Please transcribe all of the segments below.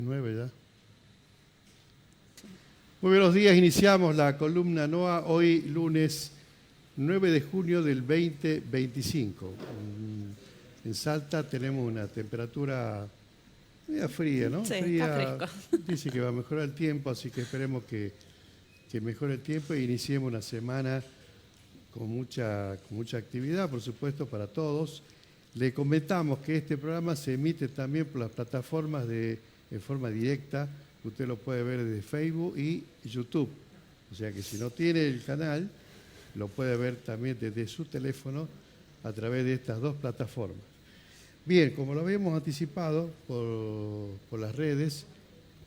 9 ya. Muy buenos días, iniciamos la columna NOA hoy lunes 9 de junio del 2025. En Salta tenemos una temperatura media fría, ¿no? Sí, Fría, está fresco. dice que va a mejorar el tiempo, así que esperemos que mejore el tiempo e iniciemos una semana con mucha actividad, por supuesto, para todos. Le comentamos que este programa se emite también por las plataformas en forma directa. Usted lo puede ver desde Facebook y YouTube. O sea que si no tiene el canal, lo puede ver también desde su teléfono a través de estas dos plataformas. Bien, como lo habíamos anticipado por las redes,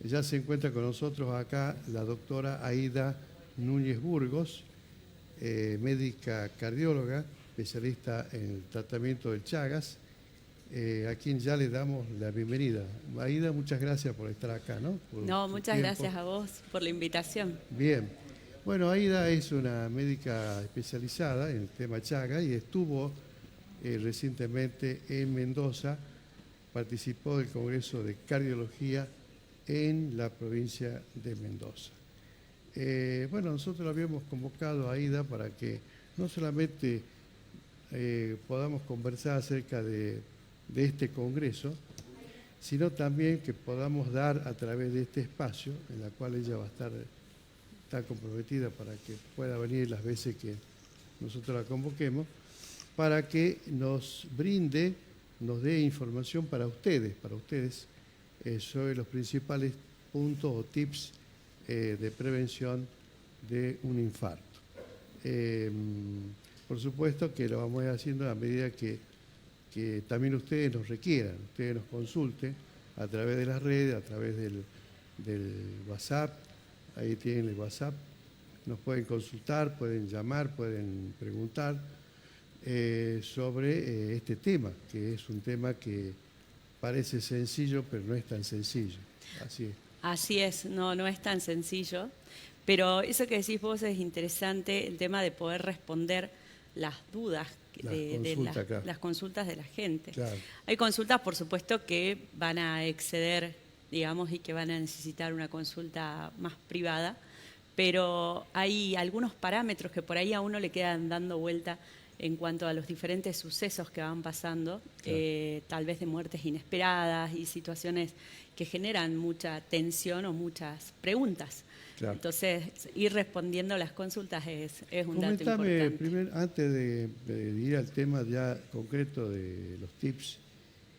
ya se encuentra con nosotros acá la doctora Aida Núñez Burgos, médica cardióloga, especialista en el tratamiento del Chagas, a quien ya le damos la bienvenida. Aida, muchas gracias por estar acá, ¿no? No, muchas gracias a vos por la invitación. Bien. Bueno, Aida es una médica especializada en el tema Chagas y estuvo recientemente en Mendoza, participó del Congreso de Cardiología en la provincia de Mendoza. Bueno, nosotros la habíamos convocado a Aida para que no solamente podamos conversar acerca de este congreso, sino también que podamos dar a través de este espacio, en la cual ella va a estar comprometida para que pueda venir las veces que nosotros la convoquemos, para que nos brinde, nos dé información para ustedes sobre los principales puntos o tips de prevención de un infarto. Por supuesto que lo vamos a ir haciendo a medida que también ustedes nos requieran, ustedes nos consulten a través de las redes, a través del WhatsApp. Ahí tienen el WhatsApp, nos pueden consultar, pueden llamar, pueden preguntar sobre este tema, que es un tema que parece sencillo, pero no es tan sencillo. Así es. Así es, no es tan sencillo, pero eso que decís vos es interesante, el tema de poder responder las dudas las consultas de la gente. Claro. Hay consultas, por supuesto, que van a exceder, digamos, y que van a necesitar una consulta más privada, pero hay algunos parámetros que por ahí a uno le quedan dando vuelta en cuanto a los diferentes sucesos que van pasando, claro. Tal vez de muertes inesperadas y situaciones que generan mucha tensión o muchas preguntas. Claro. Entonces, ir respondiendo a las consultas es un dato Comentame, importante. primero, antes de ir al tema ya concreto de los tips,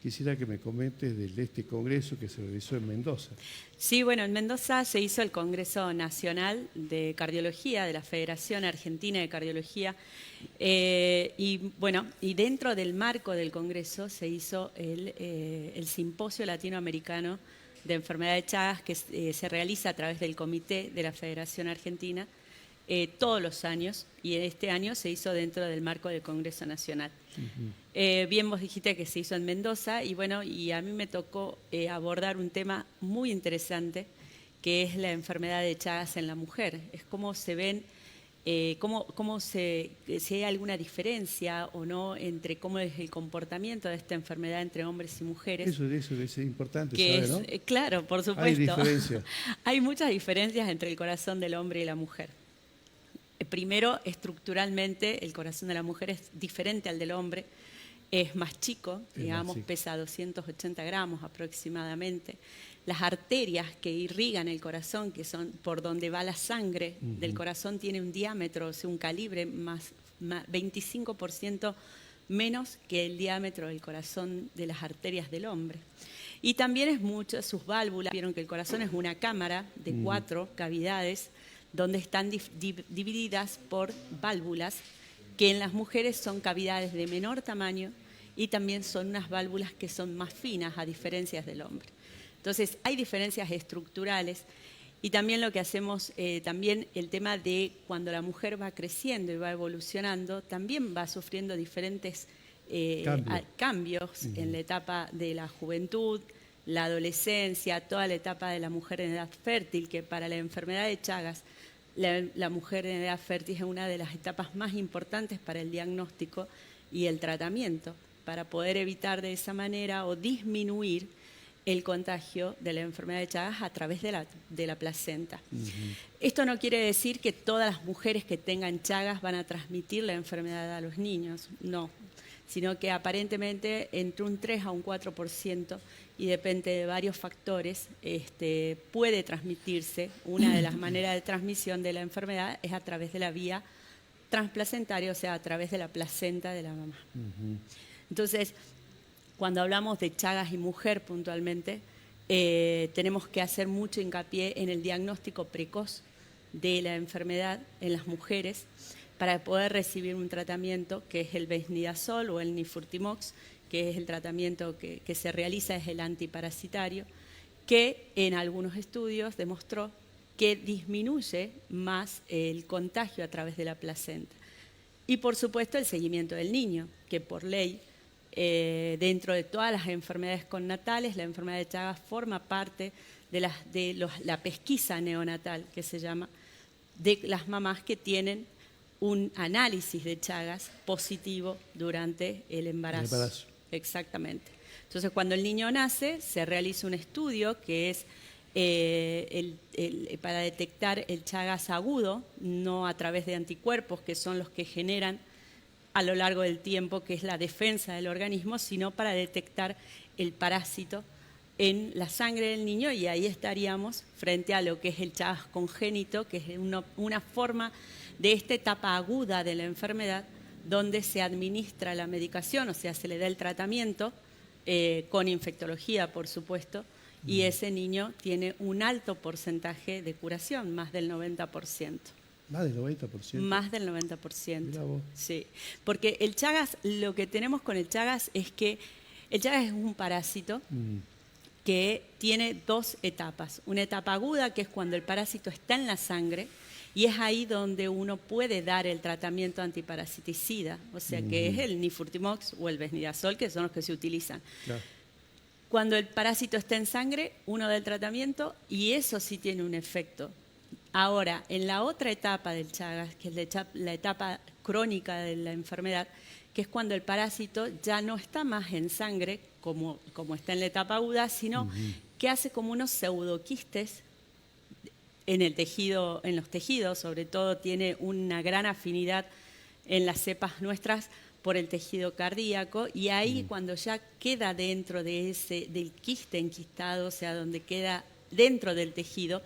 quisiera que me comentes de este congreso que se realizó en Mendoza. Sí, bueno, en Mendoza se hizo el Congreso Nacional de Cardiología de la Federación Argentina de Cardiología y dentro del marco del Congreso se hizo el Simposio Latinoamericano de Enfermedad de Chagas que se realiza a través del Comité de la Federación Argentina todos los años, y este año se hizo dentro del marco del Congreso Nacional. Bien, vos dijiste que se hizo en Mendoza y a mí me tocó abordar un tema muy interesante que es la enfermedad de Chagas en la mujer. Es cómo se ven, si hay alguna diferencia o no entre cómo es el comportamiento de esta enfermedad entre hombres y mujeres. Eso es importante que saber, ¿no? Claro, por supuesto. Hay diferencias. Hay muchas diferencias entre el corazón del hombre y la mujer. Primero, estructuralmente, el corazón de la mujer es diferente al del hombre, es más chico, digamos, pesa 280 gramos aproximadamente. Las arterias que irrigan el corazón, que son por donde va la sangre del corazón, tiene un diámetro, o sea, un calibre más 25% menos que el diámetro del corazón de las arterias del hombre. Y también es mucho, sus válvulas, vieron que el corazón es una cámara de 4 cavidades, donde están divididas por válvulas, que en las mujeres son cavidades de menor tamaño y también son unas válvulas que son más finas, a diferencia del hombre. Entonces, hay diferencias estructurales y también lo que hacemos, también el tema de cuando la mujer va creciendo y va evolucionando, también va sufriendo diferentes cambios en la etapa de la juventud, la adolescencia, toda la etapa de la mujer en edad fértil, que para la enfermedad de Chagas, la mujer en edad fértil es una de las etapas más importantes para el diagnóstico y el tratamiento, para poder evitar de esa manera o disminuir el contagio de la enfermedad de Chagas a través de la placenta. Esto no quiere decir que todas las mujeres que tengan Chagas van a transmitir la enfermedad a los niños, no, sino que aparentemente entre un 3 a un 4%, y depende de varios factores, puede transmitirse. Una de las maneras de transmisión de la enfermedad es a través de la vía transplacentaria, o sea, a través de la placenta de la mamá. Entonces, cuando hablamos de Chagas y mujer puntualmente, tenemos que hacer mucho hincapié en el diagnóstico precoz de la enfermedad en las mujeres para poder recibir un tratamiento que es el Vesnidazol o el Nifurtimox, que es el tratamiento que se realiza, es el antiparasitario, que en algunos estudios demostró que disminuye más el contagio a través de la placenta. Y por supuesto el seguimiento del niño, que por ley, dentro de todas las enfermedades connatales, la enfermedad de Chagas forma parte de la pesquisa neonatal, que se llama, de las mamás que tienen un análisis de Chagas positivo durante el embarazo. Exactamente. Entonces, cuando el niño nace, se realiza un estudio que es para detectar el Chagas agudo, no a través de anticuerpos, que son los que generan a lo largo del tiempo, que es la defensa del organismo, sino para detectar el parásito en la sangre del niño, y ahí estaríamos frente a lo que es el Chagas congénito, que es una forma de esta etapa aguda de la enfermedad, donde se administra la medicación, o sea, se le da el tratamiento, con infectología, por supuesto, y ese niño tiene un alto porcentaje de curación, más del 90%. ¿Más del 90%? Más del 90%. Mirá vos. Sí, porque el Chagas, lo que tenemos con el Chagas es que el Chagas es un parásito que tiene dos etapas. Una etapa aguda, que es cuando el parásito está en la sangre, y es ahí donde uno puede dar el tratamiento antiparasiticida, o sea, que es el Nifurtimox o el Vesnidazol, que son los que se utilizan. Claro. Cuando el parásito está en sangre, uno da el tratamiento y eso sí tiene un efecto. Ahora, en la otra etapa del Chagas, que es la etapa crónica de la enfermedad, que es cuando el parásito ya no está más en sangre, como está en la etapa aguda, sino que hace como unos pseudoquistes en el tejido, en los tejidos, sobre todo tiene una gran afinidad en las cepas nuestras por el tejido cardíaco, y ahí cuando ya queda dentro del quiste enquistado, o sea, donde queda dentro del tejido,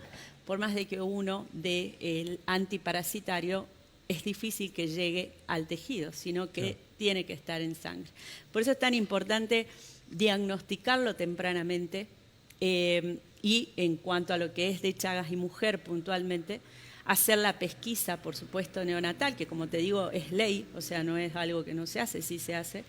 por más de que uno dé el antiparasitario, es difícil que llegue al tejido, sino que tiene que estar en sangre. Por eso es tan importante diagnosticarlo tempranamente, y en cuanto a lo que es de Chagas y mujer puntualmente, hacer la pesquisa, por supuesto, neonatal, que como te digo es ley, o sea, no es algo que no se hace, sí se hace.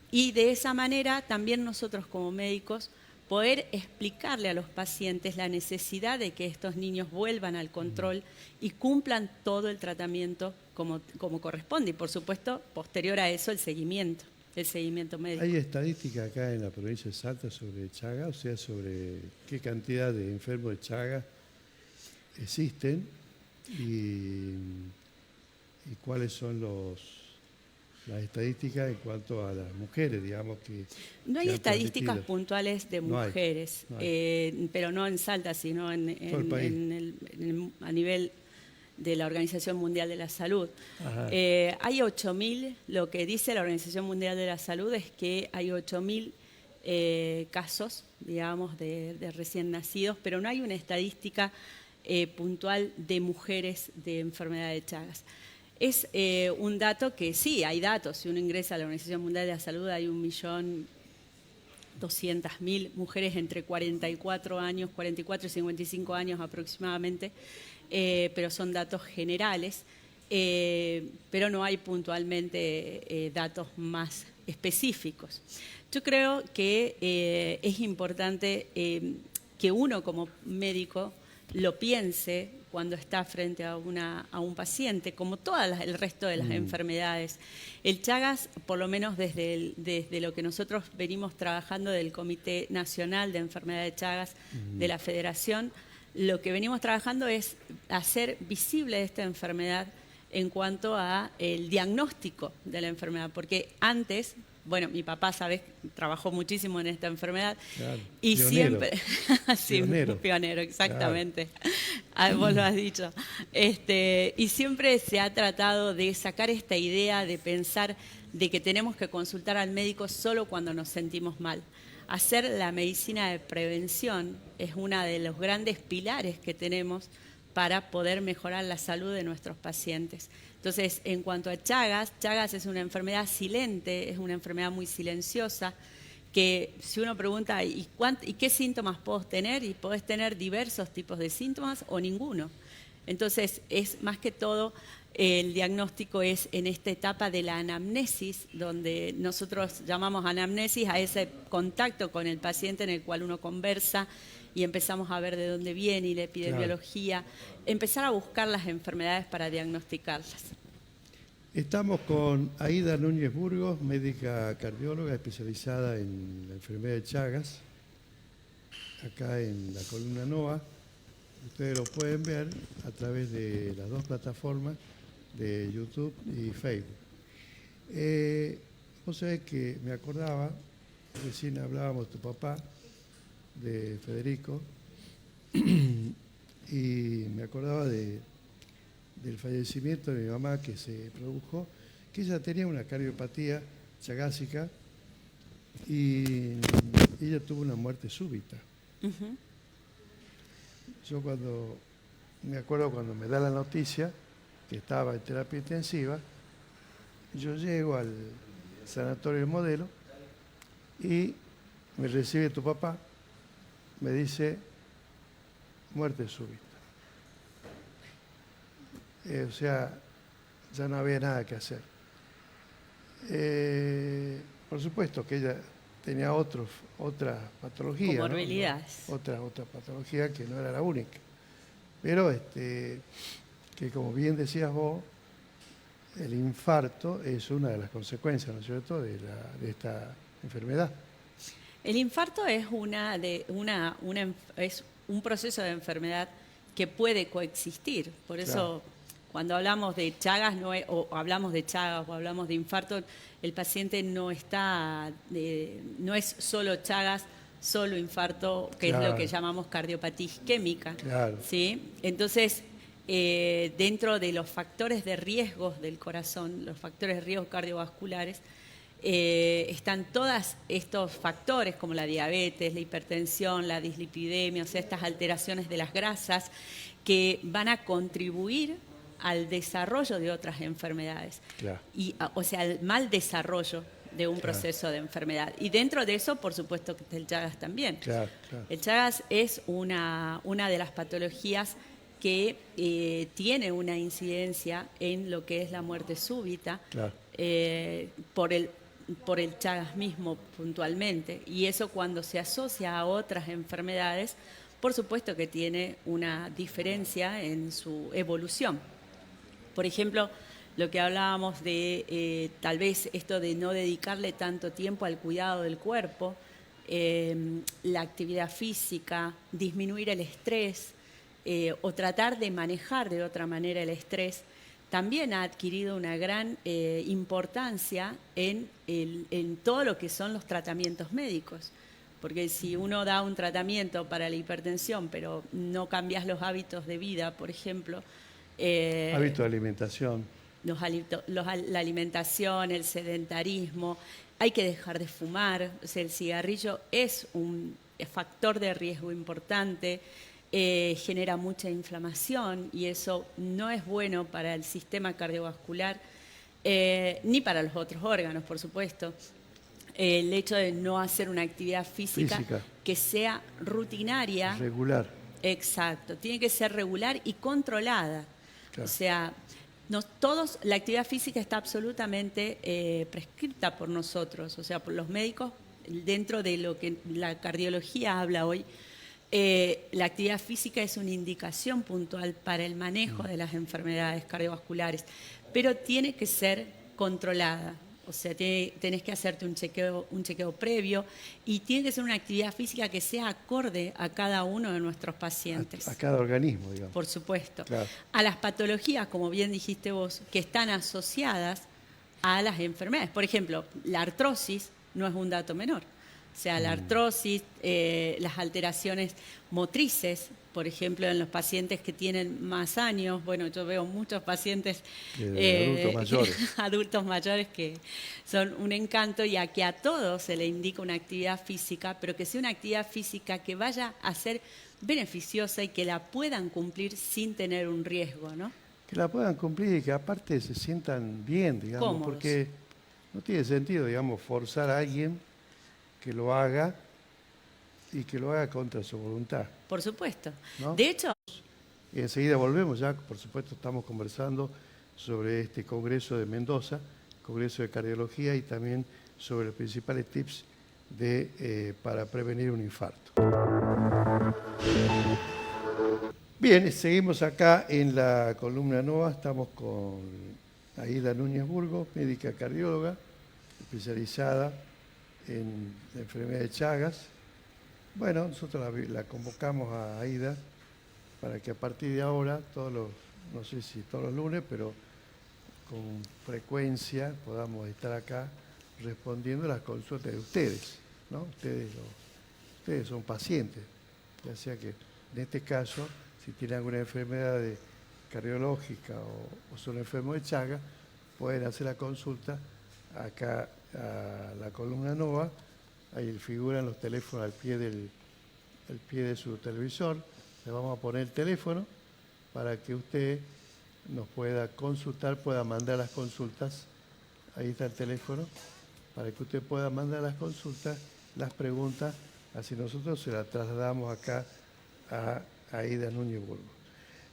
Y de esa manera también nosotros como médicos poder explicarle a los pacientes la necesidad de que estos niños vuelvan al control y cumplan todo el tratamiento como corresponde. Y por supuesto, posterior a eso, el seguimiento médico. ¿Hay estadística acá en la provincia de Salta sobre Chagas? O sea, sobre qué cantidad de enfermos de Chagas existen y cuáles son las estadísticas en cuanto a las mujeres, digamos que... No hay estadísticas puntuales de mujeres, no hay. Pero no en Salta, sino a nivel de la Organización Mundial de la Salud. Hay 8.000, lo que dice la Organización Mundial de la Salud es que hay 8.000 casos, digamos, de recién nacidos, pero no hay una estadística puntual de mujeres de enfermedad de Chagas. Es un dato que sí, hay datos. Si uno ingresa a la Organización Mundial de la Salud, hay 1.200.000 mujeres entre 44 y 55 años aproximadamente, pero son datos generales, pero no hay puntualmente datos más específicos. Yo creo que es importante que uno como médico lo piense cuando está frente a un paciente, como todo el resto de las enfermedades. El Chagas, por lo menos desde lo que nosotros venimos trabajando del Comité Nacional de Enfermedad de Chagas de la Federación, lo que venimos trabajando es hacer visible esta enfermedad en cuanto a el diagnóstico de la enfermedad, porque antes bueno, mi papá, sabes, trabajó muchísimo en esta enfermedad. Claro. Y Pionero. siempre, sí, Pionero. pionero, exactamente. Claro. Vos lo has dicho. Y siempre se ha tratado de sacar esta idea de pensar de que tenemos que consultar al médico solo cuando nos sentimos mal. Hacer la medicina de prevención es uno de los grandes pilares que tenemos para poder mejorar la salud de nuestros pacientes. Entonces, en cuanto a Chagas, Chagas es una enfermedad silente, es una enfermedad muy silenciosa, que si uno pregunta, ¿y qué síntomas puedo tener? Y podés tener diversos tipos de síntomas o ninguno. Entonces, es más que todo, el diagnóstico es en esta etapa de la anamnesis, donde nosotros llamamos anamnesis a ese contacto con el paciente en el cual uno conversa y empezamos a ver de dónde viene y la epidemiología, empezar a buscar las enfermedades para diagnosticarlas. Estamos con Aida Núñez Burgos, médica cardióloga especializada en la enfermedad de Chagas, acá en la columna NOA. Ustedes lo pueden ver a través de las dos plataformas de YouTube y Facebook. Vos sabés que me acordaba, recién hablábamos de tu papá, de Federico, y me acordaba del fallecimiento de mi mamá que se produjo, que ella tenía una cardiopatía chagásica y ella tuvo una muerte súbita. Uh-huh. Yo me acuerdo cuando me da la noticia que estaba en terapia intensiva, yo llego al sanatorio del Modelo y me recibe tu papá, me dice muerte súbita. O sea, ya no había nada que hacer. Por supuesto que ella tenía otra patología, comorbilidades, ¿no? Otra patología que no era la única. Pero que como bien decías vos, el infarto es una de las consecuencias, ¿no es cierto?, de esta enfermedad. El infarto es es un proceso de enfermedad que puede coexistir. Por eso, claro, cuando hablamos de Chagas o hablamos de infarto, el paciente no es solo Chagas, solo infarto, que claro, es lo que llamamos cardiopatía isquémica. Claro. ¿Sí? Entonces, dentro de los factores de riesgos del corazón, los factores de riesgo cardiovasculares, están todos estos factores como la diabetes, la hipertensión, la dislipidemia, o sea, estas alteraciones de las grasas que van a contribuir al desarrollo de otras enfermedades. Claro. O sea, al mal desarrollo de un proceso de enfermedad. Y dentro de eso, por supuesto, que está el Chagas también. Claro. El Chagas es una de las patologías que tiene una incidencia en lo que es la muerte súbita, claro, por el Chagas mismo puntualmente. Y eso, cuando se asocia a otras enfermedades, por supuesto que tiene una diferencia en su evolución. Por ejemplo, lo que hablábamos de tal vez esto de no dedicarle tanto tiempo al cuidado del cuerpo, la actividad física, disminuir el estrés o tratar de manejar de otra manera el estrés, también ha adquirido una gran importancia en todo lo que son los tratamientos médicos. Porque si uno da un tratamiento para la hipertensión, pero no cambias los hábitos de vida, por ejemplo... hábitos de alimentación. La alimentación, el sedentarismo, hay que dejar de fumar. O sea, el cigarrillo es un factor de riesgo importante, genera mucha inflamación y eso no es bueno para el sistema cardiovascular ni para los otros órganos, por supuesto. El hecho de no hacer una actividad física que sea rutinaria. Regular. Exacto, tiene que ser regular y controlada. Claro. O sea, la actividad física está absolutamente prescrita por nosotros, o sea, por los médicos, dentro de lo que la cardiología habla hoy. La actividad física es una indicación puntual para el manejo de las enfermedades cardiovasculares, pero tiene que ser controlada. O sea, tenés que hacerte un chequeo previo y tiene que ser una actividad física que sea acorde a cada uno de nuestros pacientes. A cada organismo, digamos. Por supuesto. Claro. A las patologías, como bien dijiste vos, que están asociadas a las enfermedades. Por ejemplo, la artrosis no es un dato menor. O sea, la artrosis, las alteraciones motrices, por ejemplo, en los pacientes que tienen más años, bueno, yo veo muchos pacientes adultos mayores. adultos mayores que son un encanto, y a que a todos se le indica una actividad física, pero que sea una actividad física que vaya a ser beneficiosa y que la puedan cumplir sin tener un riesgo, ¿no? Que la puedan cumplir y que aparte se sientan bien, digamos, Cómodos. porque no tiene sentido, digamos, forzar a alguien que lo haga y que lo haga contra su voluntad. Por supuesto. ¿No? De hecho, Y enseguida volvemos, ya por supuesto estamos conversando sobre este Congreso de Mendoza, Congreso de Cardiología, y también sobre los principales tips para prevenir un infarto. Bien, seguimos acá en la columna Nova, estamos con Aida Núñez Burgos, médica cardióloga, especializada en la enfermedad de Chagas. Bueno, nosotros la convocamos a Aida para que a partir de ahora, no sé si todos los lunes, pero con frecuencia podamos estar acá respondiendo las consultas de ustedes, ¿no? Ustedes son pacientes, ya sea que en este caso, si tienen alguna enfermedad cardiológica o son enfermos de Chagas, pueden hacer la consulta acá a la columna Nova. Ahí figuran los teléfonos al pie de su televisor. Le vamos a poner el teléfono para que usted nos pueda consultar, pueda mandar las consultas. Ahí está el teléfono, para que usted pueda mandar las consultas, las preguntas, así nosotros se las trasladamos acá a Aida Núñez Burgos.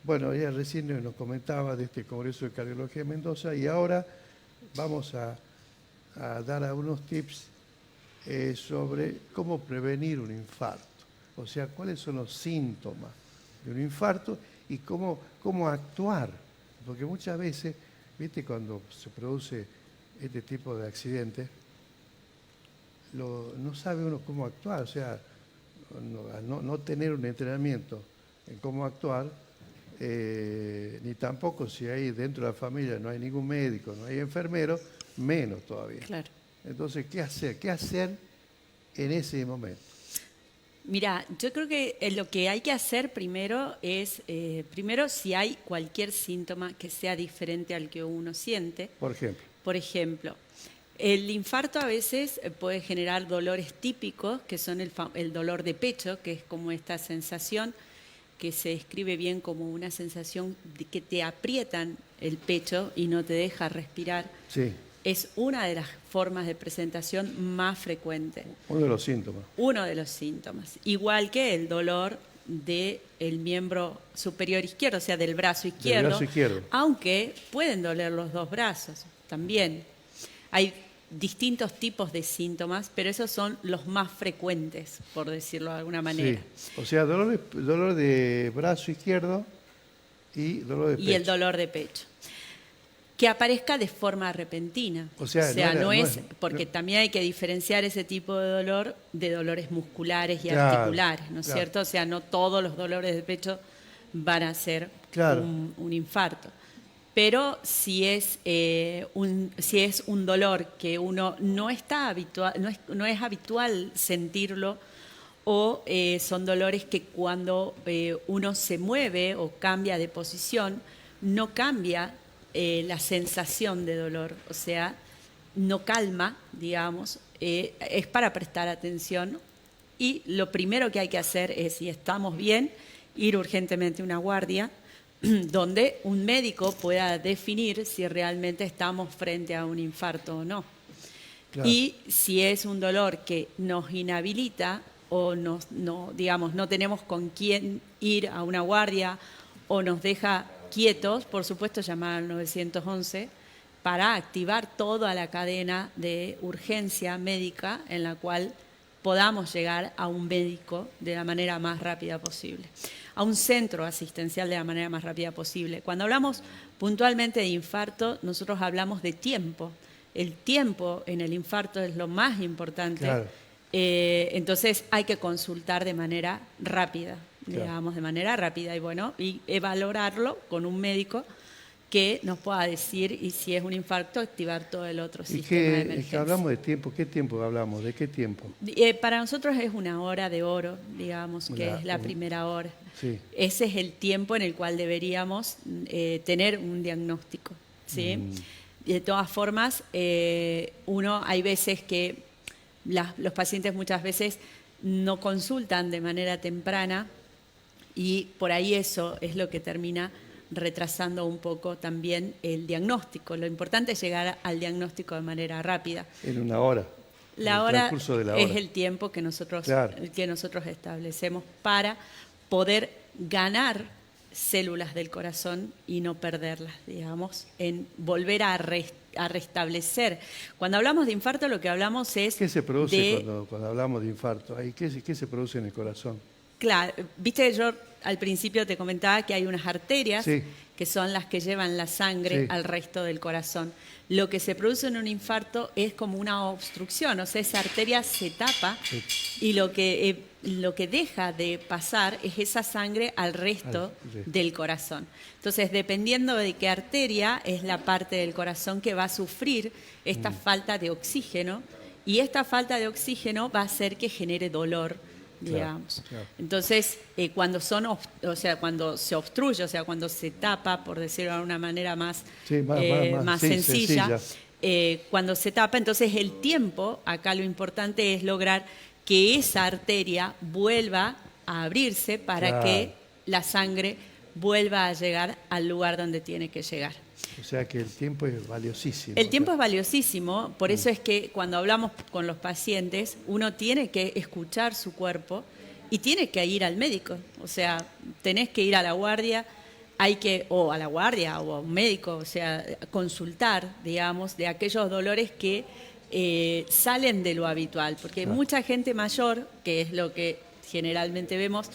Bueno, ella recién nos comentaba de este Congreso de Cardiología de Mendoza, y ahora vamos a dar algunos tips sobre cómo prevenir un infarto. O sea, cuáles son los síntomas de un infarto y cómo actuar. Porque muchas veces, viste, cuando se produce este tipo de accidentes, no sabe uno cómo actuar. O sea, no tener un entrenamiento en cómo actuar, ni tampoco si hay dentro de la familia no hay ningún médico, no hay enfermero, menos todavía. claro. Entonces, ¿qué hacer? ¿Qué hacer en ese momento? Mira, yo creo que lo que hay que hacer primero es, si hay cualquier síntoma que sea diferente al que uno siente. Por ejemplo, El infarto a veces puede generar dolores típicos, que son el dolor de pecho, que es como esta sensación que se describe bien como una sensación de que te aprietan el pecho y no te deja respirar. sí, Es una de las formas de presentación más frecuente. uno de los síntomas. Uno de los síntomas. Igual que el dolor del miembro superior izquierdo, o sea, del brazo izquierdo. Del brazo izquierdo. Aunque pueden doler los dos brazos también. Hay distintos tipos de síntomas, pero esos son los más frecuentes, por decirlo de alguna manera. Sí. O sea, dolor de brazo izquierdo y dolor de pecho. Y el dolor de pecho. Que aparezca de forma repentina. O sea, porque también hay que diferenciar ese tipo de dolor de dolores musculares y Claro, articulares, ¿no es claro. cierto? O sea, no todos los dolores de pecho van a ser Claro. un infarto. Pero si es un dolor que uno no está habitual, no es habitual sentirlo, o son dolores que cuando uno se mueve o cambia de posición, no cambia la sensación de dolor, o sea, no calma, digamos, es para prestar atención, y lo primero que hay que hacer es, si estamos bien, ir urgentemente a una guardia donde un médico pueda definir si realmente estamos frente a un infarto o no. Claro. Y si es un dolor que nos inhabilita o no tenemos con quién ir a una guardia o nos deja quietos, por supuesto llamar al 911 para activar toda la cadena de urgencia médica en la cual podamos llegar a un médico de la manera más rápida posible, a un centro asistencial de la manera más rápida posible. Cuando hablamos puntualmente de infarto, nosotros hablamos de tiempo. El tiempo en el infarto es lo más importante. Claro. Entonces hay que consultar de manera rápida, Claro. digamos, de manera rápida y valorarlo con un médico que nos pueda decir, y si es un infarto, activar todo el otro ¿Y sistema de qué emergencia. hablamos de tiempo? ¿Qué tiempo hablamos? ¿De qué tiempo? Para nosotros es una hora de oro, digamos, que es la primera hora. Sí. Ese es el tiempo en el cual deberíamos tener un diagnóstico, ¿sí? De todas formas, hay veces que los pacientes muchas veces no consultan de manera temprana y por ahí eso es lo que termina retrasando un poco también el diagnóstico. Lo importante es llegar al diagnóstico de manera rápida. En una hora. La hora es el tiempo que nosotros establecemos para poder ganar células del corazón y no perderlas, digamos, en volver a restablecer. Cuando hablamos de infarto, lo que hablamos es... ¿Qué se produce cuando hablamos de infarto? ¿Qué se produce en el corazón? Claro, viste, yo al principio te comentaba que hay unas arterias que son las que llevan la sangre al resto del corazón. Lo que se produce en un infarto es como una obstrucción, o sea, esa arteria se tapa y lo que deja de pasar es esa sangre al resto del corazón. Entonces, dependiendo de qué arteria, es la parte del corazón que va a sufrir esta falta de oxígeno, y esta falta de oxígeno va a hacer que genere dolor, digamos. Claro. Entonces, cuando se obstruye, o sea, cuando se tapa, por decirlo de una manera más sencilla, cuando se tapa, entonces el tiempo, acá lo importante es lograr que esa arteria vuelva a abrirse para que la sangre vuelva a llegar al lugar donde tiene que llegar. O sea que el tiempo es valiosísimo. El tiempo es valiosísimo, por eso es que cuando hablamos con los pacientes, uno tiene que escuchar su cuerpo y tiene que ir al médico. O sea, tenés que ir a la guardia, o a un médico, o sea, consultar, digamos, de aquellos dolores que salen de lo habitual. Porque mucha gente mayor, que es lo que generalmente vemos,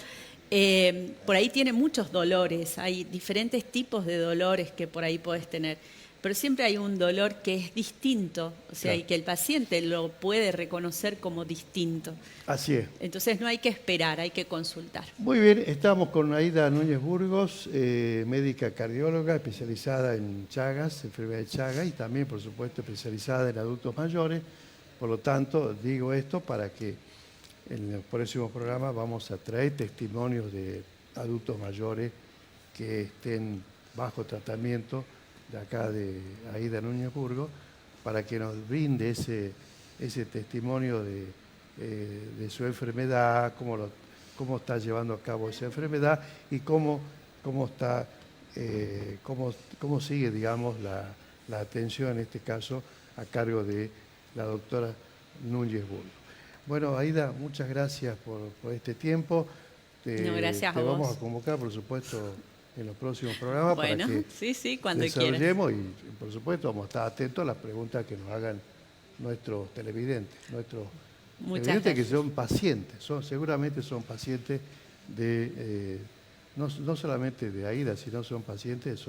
por ahí tiene muchos dolores, hay diferentes tipos de dolores que por ahí podés tener, pero siempre hay un dolor que es distinto, o sea, y que el paciente lo puede reconocer como distinto. Así es. Entonces no hay que esperar, hay que consultar. Muy bien, estamos con Aida Núñez Burgos, médica cardióloga especializada en Chagas, enfermedad de Chagas, y también, por supuesto, especializada en adultos mayores. Por lo tanto, digo esto para que en el próximo programa vamos a traer testimonios de adultos mayores que estén bajo tratamiento de acá de Aida Núñez Burgos, para que nos brinde ese testimonio de su enfermedad, cómo está llevando a cabo esa enfermedad y cómo sigue, digamos, la atención, en este caso, a cargo de la doctora Núñez Burgos. Bueno, Aida, muchas gracias por este tiempo. Gracias a vos. Te vamos a convocar, por supuesto, en los próximos programas para que cuando desarrollemos y, por supuesto, vamos a estar atentos a las preguntas que nos hagan nuestros televidentes. Que son pacientes, seguramente son pacientes no solamente de Aida, sino son pacientes,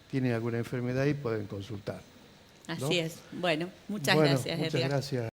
tienen alguna enfermedad y pueden consultar, ¿no? Así es. Bueno, muchas gracias, Edgar. Muchas gracias.